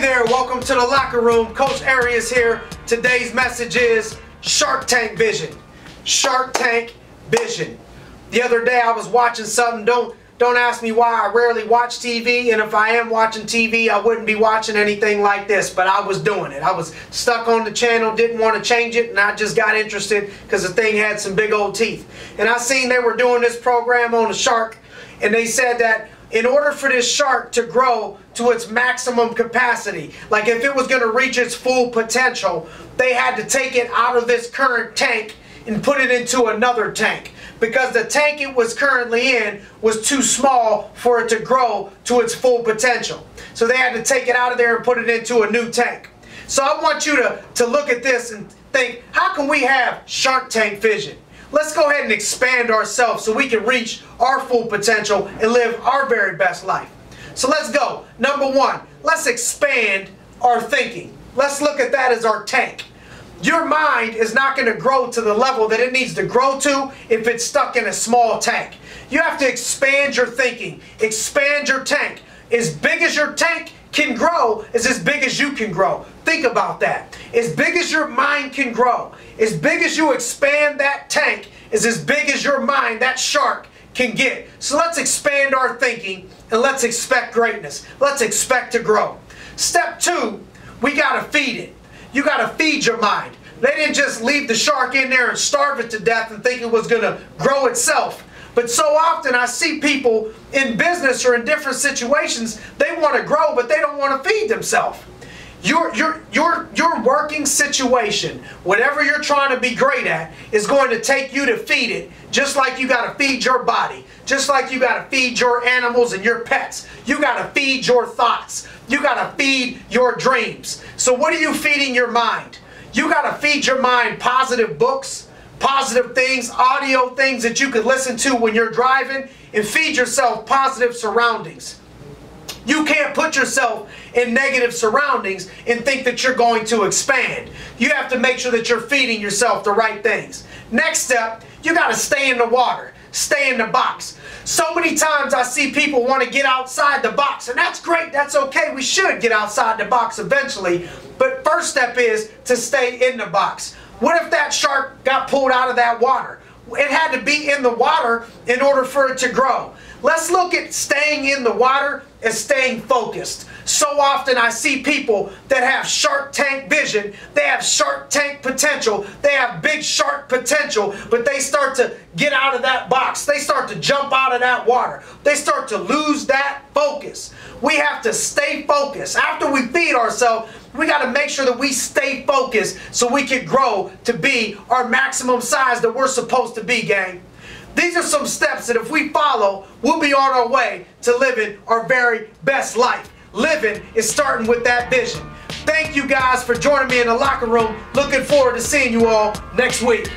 there, welcome to the locker room. Coach Arias here. Today's message is Shark Tank Vision. Shark Tank Vision. The other day I was watching something. Don't ask me why. I rarely watch TV, and if I am watching TV, I wouldn't be watching anything like this, but I was doing it. I was stuck on the channel, didn't want to change it, and I just got interested because the thing had some big old teeth. And I seen they were doing this program on a shark, and they said that in order for this shark to grow to its maximum capacity, like if it was going to reach its full potential, they had to take it out of this current tank and put it into another tank, because the tank it was currently in was too small for it to grow to its full potential. So they had to take it out of there and put it into a new tank. So I want you to look at this and think, how can we have Shark Tank vision? Let's go ahead and expand ourselves so we can reach our full potential and live our very best life. So let's go. Number one, let's expand our thinking. Let's look at that as our tank. Your mind is not going to grow to the level that it needs to grow to if it's stuck in a small tank. You have to expand your thinking, expand your tank. As big as your tank can grow is as big as you can grow. Think about that. As big as your mind can grow, as big as you expand that tank is as big as your mind, that shark, can get. So let's expand our thinking and let's expect greatness. Let's expect to grow. Step two, we got to feed it. You got to feed your mind. They didn't just leave the shark in there and starve it to death and think it was going to grow itself. But so often I see people in business or in different situations, they want to grow, but they don't want to feed themselves. Your working situation, whatever you're trying to be great at, is going to take you to feed it, just like you got to feed your body, just like you got to feed your animals and your pets. You got to feed your thoughts. You got to feed your dreams. So what are you feeding your mind? You got to feed your mind positive books, positive things, audio things that you could listen to when you're driving, and feed yourself positive surroundings. You can't put yourself in negative surroundings and think that you're going to expand. You have to make sure that you're feeding yourself the right things. Next step, you got to stay in the water. Stay in the box. So many times I see people want to get outside the box, and that's great, that's okay. We should get outside the box eventually, but first step is to stay in the box. What if that shark got pulled out of that water? It had to be in the water in order for it to grow. Let's look at staying in the water as staying focused. So often I see people that have Shark Tank vision, they have Shark Tank potential, they have big shark potential, but they start to get out of that box. They start to jump out of that water. They start to lose that focus. We have to stay focused. After we feed ourselves, we got to make sure that we stay focused so we can grow to be our maximum size that we're supposed to be, gang. These are some steps that if we follow, we'll be on our way to living our very best life. Living is starting with that vision. Thank you guys for joining me in the locker room. Looking forward to seeing you all next week.